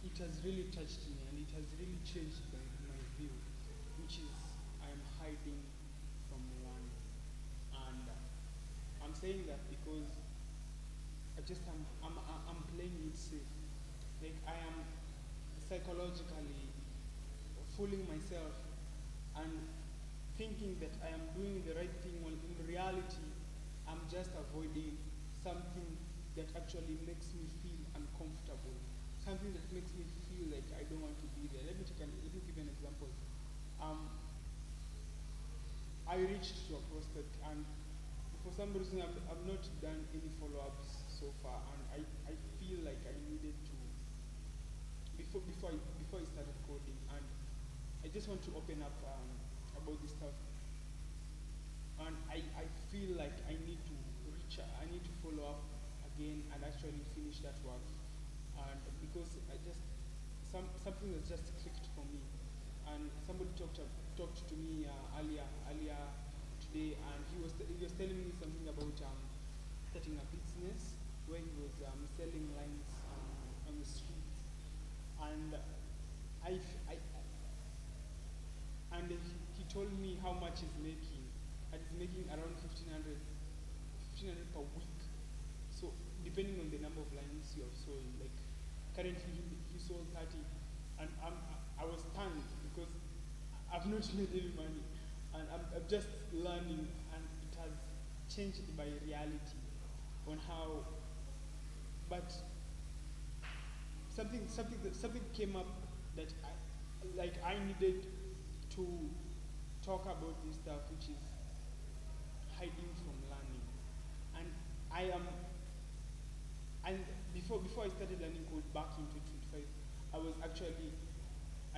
it has really touched me and it has really changed my view, which is I am hiding from one. And I'm saying that because I'm playing it safe. Like I am psychologically fooling myself and thinking that I am doing the right thing when in reality I'm just avoiding something that actually makes me feel uncomfortable. Something that makes me feel like I don't want to be there. Let me give you an example. Um, I reached to a prospect and for some reason I've not done any follow-ups so far and I feel like I needed to before I started coding and I just want to open up about this stuff and I feel like I need to I need to follow up again and actually finish that work and because I just something that just clicked for me and somebody talked to me earlier today and he was telling me something about starting a business where he was selling lines on the streets and I, I and he told me how much he's making and he's making around 1500 per week so depending on the number of lines you have sold like currently he sold 30 and I was stunned because I've not made any money and I'm just learning and it has changed my reality on how but something came up that I needed to talk about this stuff, which is hiding from learning. And I am, and before I started learning code back in 2025, I was actually,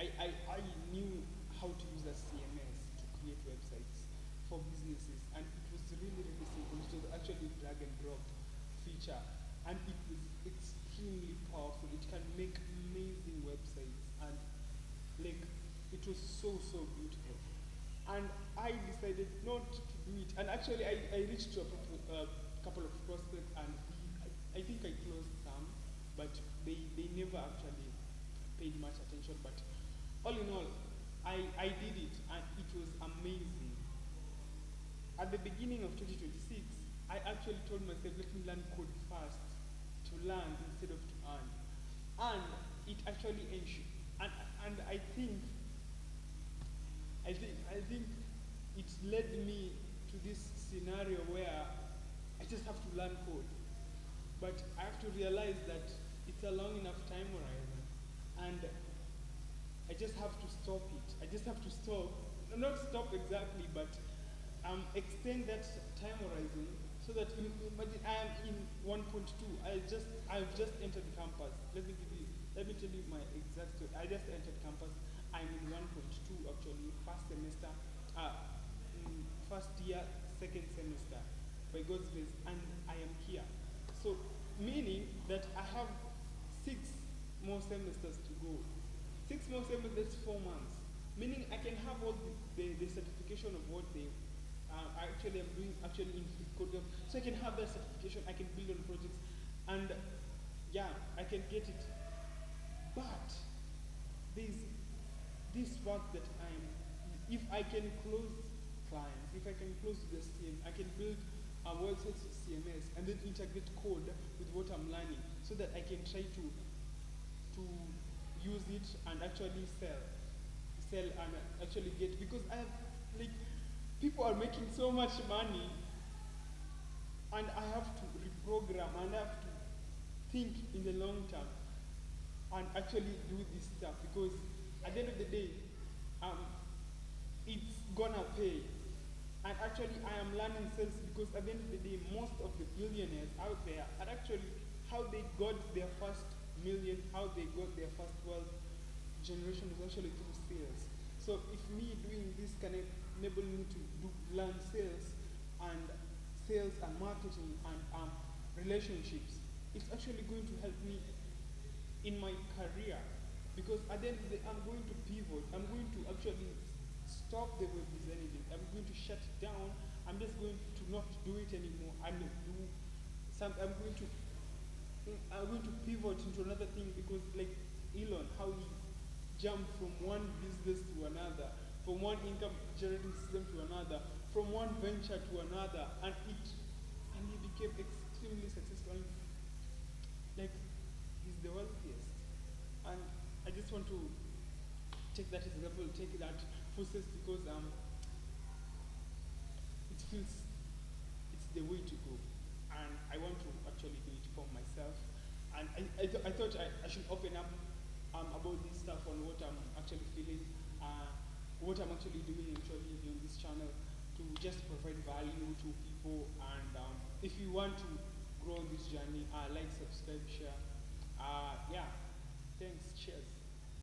I knew how to use a CMS to create websites for businesses, and it was really simple. It was actually drag and drop feature, and it was extremely powerful. It can make amazing websites, and like it was so beautiful. And I decided not to do it. And actually, I reached to a couple of prospects, and I think I closed some, but they never actually paid much attention. But all in all, I did it, and it was amazing. At the beginning of 2026, I actually told myself, let me learn code first, to learn instead of to earn. And it actually ensured. And I think it led me to this scenario where I just have to learn code. But I have to realize that it's a long enough time horizon. And I just have to stop it. I just have to stop. Not stop exactly, but extend that time horizon so that imagine I am in 1.2. I've just entered campus. Let me tell you my exact story. I just entered campus. I'm in 1.2 actually, first semester, first year, second semester, by God's grace, and I am here. So meaning that I have 6 more semesters to go. 6 more semesters, 4 months. Meaning I can have all the certification of what they actually I'm doing actually in code. So I can have that certification, I can build on projects, and yeah, I can get it. But there's this work that if I can close clients, if I can close the CM, I can build a website CMS and then integrate code with what I'm learning so that I can try to use it and actually sell and actually get because I have like people are making so much money and I have to reprogram and I have to think in the long term and actually do this stuff because at the end of the day, um, it's gonna pay. And actually, I am learning sales because at the end of the day, most of the billionaires out there are actually how they got their first million, how they got their first wealth generation is actually through sales. So if me doing this can enable me to learn and sales and marketing and relationships, it's actually going to help me in my career because at the end of the day, I'm going to pivot. I'm going to actually stop the web designing. I'm going to shut it down. I'm just going to not do it anymore. Do some. I'm going to pivot into another thing because like Elon, how he jumped from one business to another, from one income generating system to another, from one venture to another, and he became extremely successful. Like he's the wealthiest. And I just want to take that example, take that process because it feels it's the way to go. And I want to actually do it for myself. And I thought I should open up about this stuff on what I'm actually feeling, what I'm actually doing actually on this channel to just provide value to people. And if you want to grow on this journey, like, subscribe, share. Yeah, thanks, cheers.